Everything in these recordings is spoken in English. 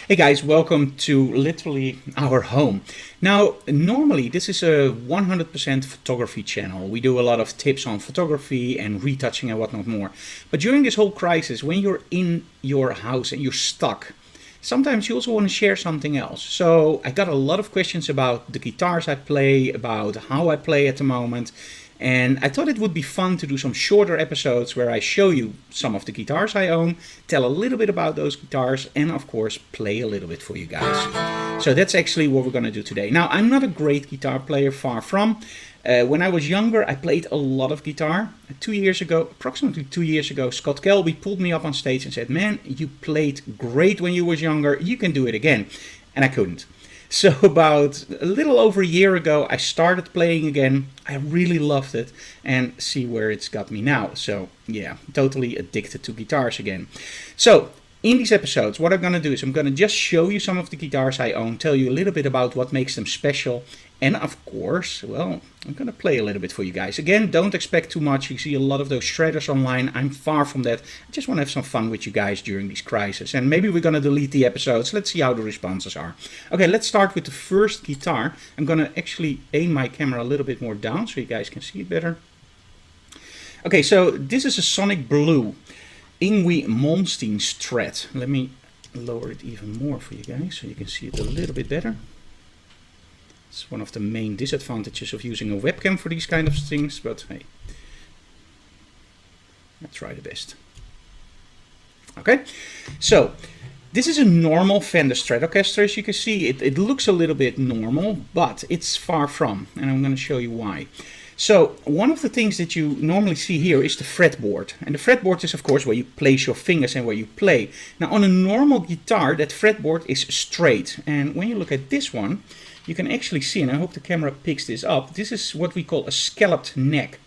Hey guys, welcome to literally our home. Now, normally this is a 100% photography channel. We do a lot of tips on photography and retouching and whatnot more. But during this whole crisis, when you're in your house and you're stuck, sometimes you also want to share something else. So I got a lot of questions about the guitars I play, about how I play at the moment. And I thought it would be fun to do some shorter episodes where I show you some of the guitars I own, tell a little bit about those guitars, and of course play a little bit for you guys. So that's actually what we're going to do today. Now, I'm not a great guitar player, far from. When I was younger, I played a lot of guitar. 2 years ago, approximately 2 years ago, Scott Kelby pulled me up on stage and said, "Man, you played great when you was younger, you can do it again." And I couldn't. So about a little over a year ago, I started playing again. I really loved it, and see where it's got me now. So yeah, totally addicted to guitars again. So in these episodes, what I'm going to do is I'm going to just show you some of the guitars I own, tell you a little bit about what makes them special, and of course, well, I'm going to play a little bit for you guys. Again, don't expect too much. You see a lot of those shredders online. I'm far from that. I just want to have some fun with you guys during these crises, and maybe we're going to delete the episodes. Let's see how the responses are. Okay, let's start with the first guitar. I'm going to actually aim my camera a little bit more down so you guys can see it better. Okay, so this is a Sonic Blue Yngwie Malmsteen Strat. Let me lower it even more for you guys so you can see it a little bit better. It's one of the main disadvantages of using a webcam for these kind of things, but hey, I try the best. Okay, so this is a normal Fender Stratocaster. As you can see, it looks a little bit normal, but it's far from, and I'm going to show you why. So one of the things that you normally see here is the fretboard. And the fretboard is of course where you place your fingers and where you play. Now on a normal guitar, that fretboard is straight. And when you look at this one, you can actually see, and I hope the camera picks this up, this is what we call a scalloped neck.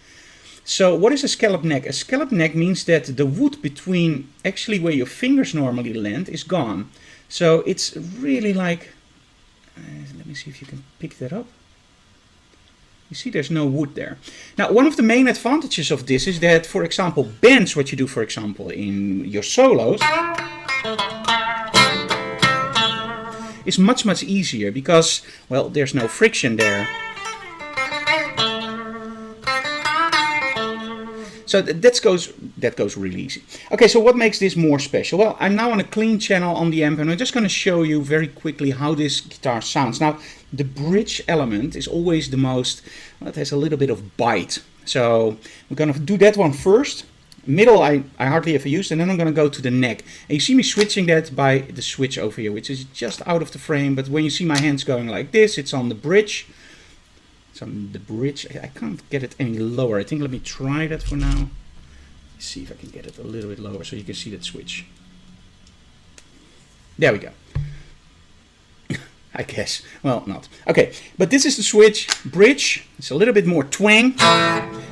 So what is a scalloped neck? A scalloped neck means that the wood between actually where your fingers normally land is gone. So it's really like, let me see if you can pick that up. You see there's no wood there. Now one of the main advantages of this is that, for example, bends, what you do for example in your solos, is much easier because, well, there's no friction there. So that goes really easy. Okay, so what makes this more special? Well, I'm now on a clean channel on the amp, and I'm just going to show you very quickly how this guitar sounds. Now, the bridge element is always the most, well, it has a little bit of bite. So we're going to do that one first. Middle I hardly ever used, and then I'm going to go to the neck. And you see me switching that by the switch over here, which is just out of the frame. But when you see my hands going like this, it's on the bridge. It's on the bridge. I can't get it any lower. I think let me try that for now. Let's see if I can get it a little bit lower so you can see that switch. There we go. I guess. Well, not. Okay, but this is the switch. Bridge. It's a little bit more twang.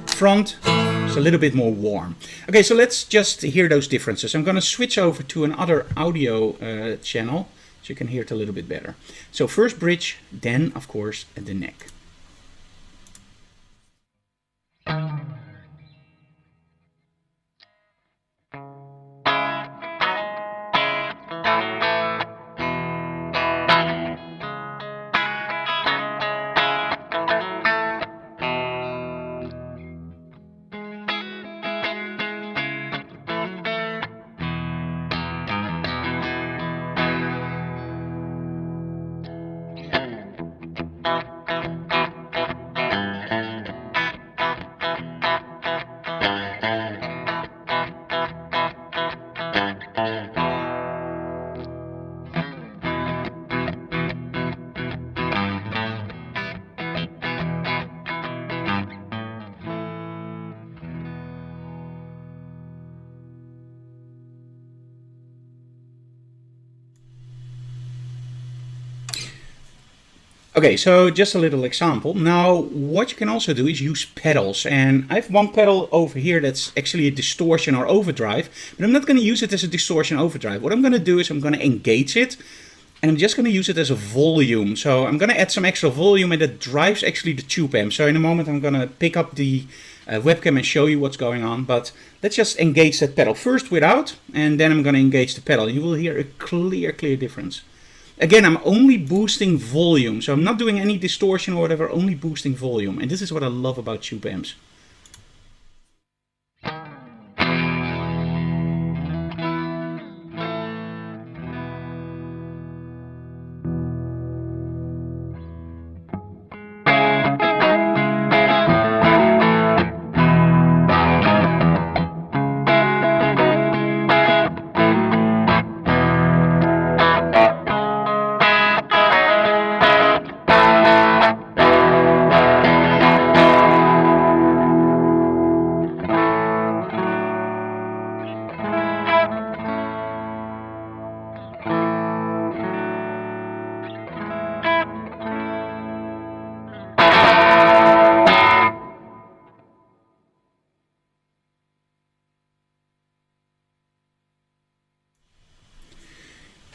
Front. It's a little bit more warm. Okay, so let's just hear those differences. I'm going to switch over to another audio channel so you can hear it a little bit better. So first bridge, then of course the neck. Okay, so just a little example. Now, what you can also do is use pedals. And I have one pedal over here that's actually a distortion or overdrive, but I'm not going to use it as a distortion overdrive. What I'm going to do is I'm going to engage it, and I'm just going to use it as a volume. So I'm going to add some extra volume, and that drives actually the tube amp. So in a moment I'm going to pick up the webcam and show you what's going on, but let's just engage that pedal first without, and then I'm going to engage the pedal. You will hear a clear difference. again, I'm only boosting volume. So I'm not doing any distortion or whatever, only boosting volume. And this is what I love about tube amps.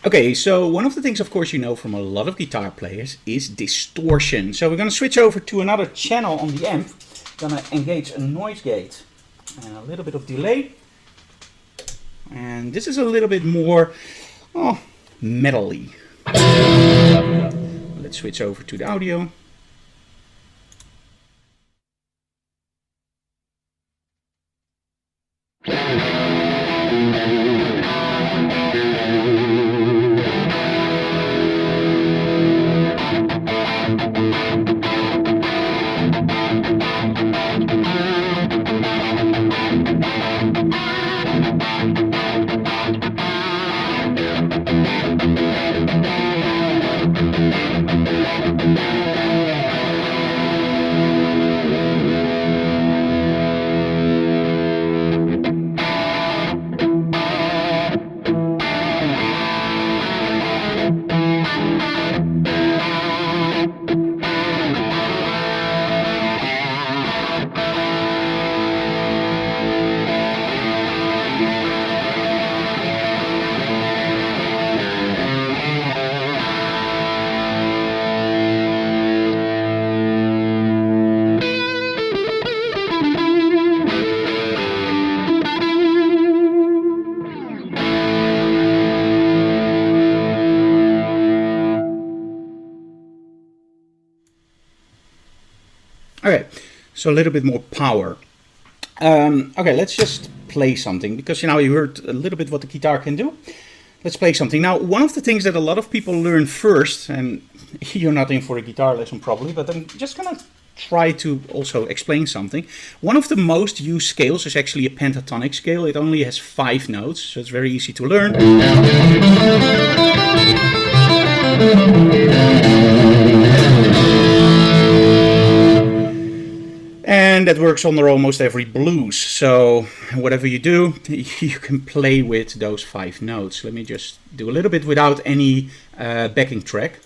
Okay, so one of the things, of course, you know from a lot of guitar players is distortion. So we're going to switch over to another channel on the amp. Going to engage a noise gate and a little bit of delay. And this is a little bit more metal-y. Let's switch over to the audio. Okay, so a little bit more power. Okay, let's just play something, because you heard a little bit what the guitar can do. Let's play something. Now, one of the things that a lot of people learn first, and you're not in for a guitar lesson probably, but I'm just gonna try to also explain something. One of the most used scales is actually a pentatonic scale. It only has 5 notes, so it's very easy to learn. And that works under almost every blues. So whatever you do, you can play with those 5 notes. Let me just do a little bit without any backing track.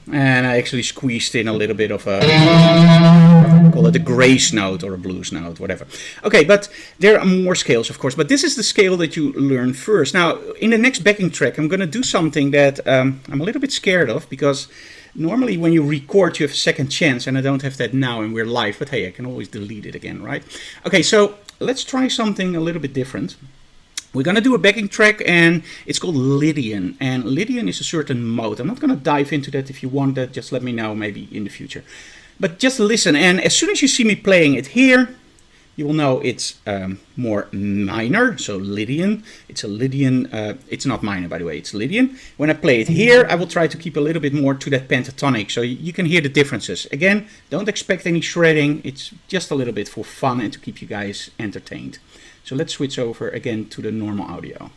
And I actually squeezed in a little bit of a, call it a grace note or a blues note, whatever. Okay, but there are more scales, of course, but this is the scale that you learn first. Now, in the next backing track, I'm going to do something that I'm a little bit scared of, because normally when you record, you have a second chance, and I don't have that now, and we're live, but hey, I can always delete it again, right? Okay, so let's try something a little bit different. We're going to do a backing track, and it's called Lydian. And Lydian is a certain mode. I'm not going to dive into that. If you want that, just let me know, maybe in the future. But just listen, and as soon as you see me playing it here, you will know it's more minor, so Lydian. It's a Lydian, it's not minor, by the way, it's Lydian. When I play it here, I will try to keep a little bit more to that pentatonic, so you can hear the differences. Again, don't expect any shredding. It's just a little bit for fun and to keep you guys entertained. So let's switch over again to the normal audio.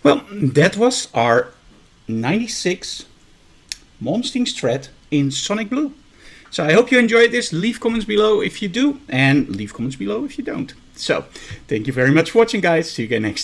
Well, that was our 96 Malmsteen Strat in Sonic Blue. So I hope you enjoyed this. Leave comments below if you do, and leave comments below if you don't. So thank you very much for watching, guys. See you again next time.